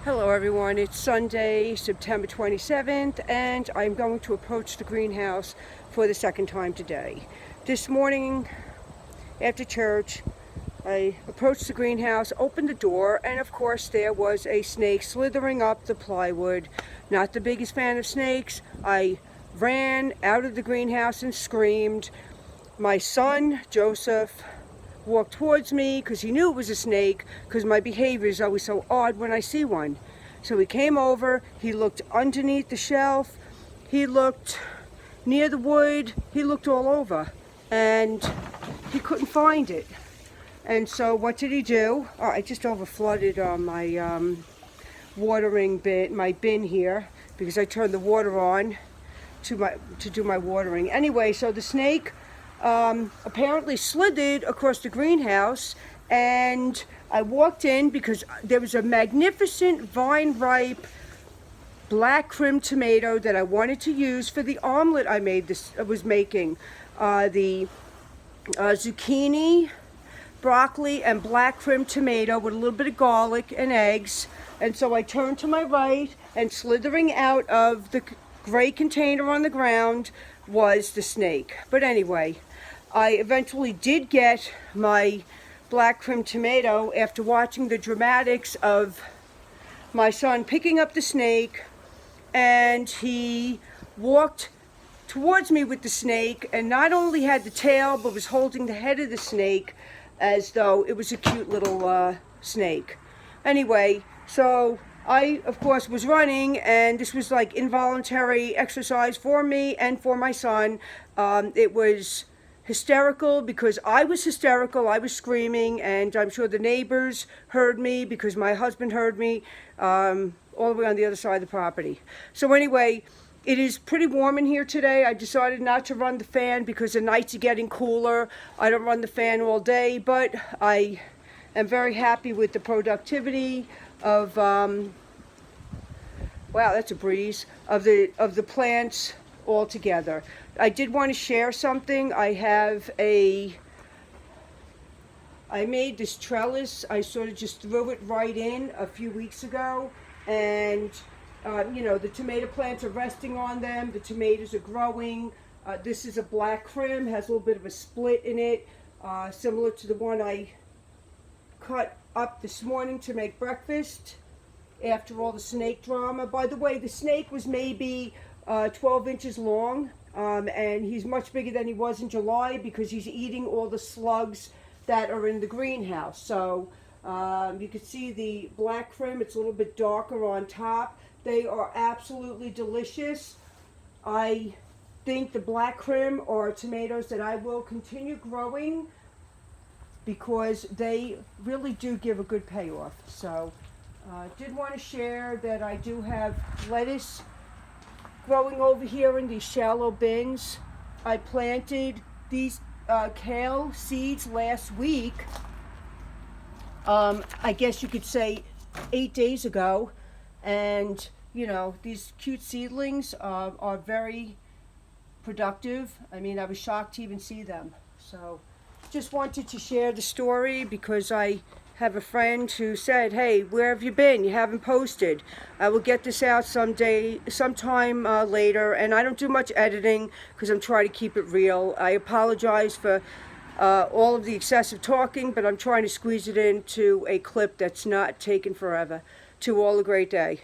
Hello everyone, it's Sunday, September 27th, and I'm going to approach the greenhouse for the second time today. This morning after church, I approached the greenhouse, opened the door, and of course there was a snake slithering up the plywood. Not the biggest fan of snakes. I ran out of the greenhouse and screamed. My son, Joseph, walked towards me because he knew it was a snake, because my behavior is always so odd when I see one. So he came over, he looked underneath the shelf, he looked near the wood, he looked all over, and he couldn't find it. And so what did he do? Oh, I just overflooded my watering bin, my bin here, because I turned the water on to do my watering. Anyway, so the snake apparently slithered across the greenhouse, and I walked in because there was a magnificent vine-ripe black crim tomato that I wanted to use for the omelet I was making. The zucchini, broccoli, and black crim tomato with a little bit of garlic and eggs. And so I turned to my right, and slithering out of the gray container on the ground was the snake. But anyway, I eventually did get my black crim tomato after watching the dramatics of my son picking up the snake, and he walked towards me with the snake and not only had the tail but was holding the head of the snake as though it was a cute little snake. Anyway, so I, of course, was running, and this was like involuntary exercise for me and for my son. It was hysterical because I was hysterical. I was screaming, and I'm sure the neighbors heard me because my husband heard me all the way on the other side of the property. So anyway, it is pretty warm in here today. I decided not to run the fan because the nights are getting cooler. I don't run the fan all day, but I am very happy with the productivity of wow, that's a breeze, of the plants all together. I did want to share something. I made this trellis. I sort of just threw it right in a few weeks ago, and you know, the tomato plants are resting on them. The tomatoes are growing. This is a black crim, has a little bit of a split in it, similar to the one I cut up this morning to make breakfast after all the snake drama. By the way, the snake was maybe 12 inches long, and he's much bigger than he was in July because he's eating all the slugs that are in the greenhouse. So you can see the black crim, it's a little bit darker on top. They are absolutely delicious. I think the black crim are tomatoes that I will continue growing because they really do give a good payoff. So did want to share that I do have lettuce growing over here in these shallow bins. I planted these kale seeds last week, I guess you could say 8 days ago, and you know, these cute seedlings are very productive. I mean, I was shocked to even see them. So just wanted to share the story because I have a friend who said, hey, where have you been? You haven't posted. I will get this out sometime later, and I don't do much editing because I'm trying to keep it real. I apologize for all of the excessive talking, but I'm trying to squeeze it into a clip that's not taken forever. To all a great day.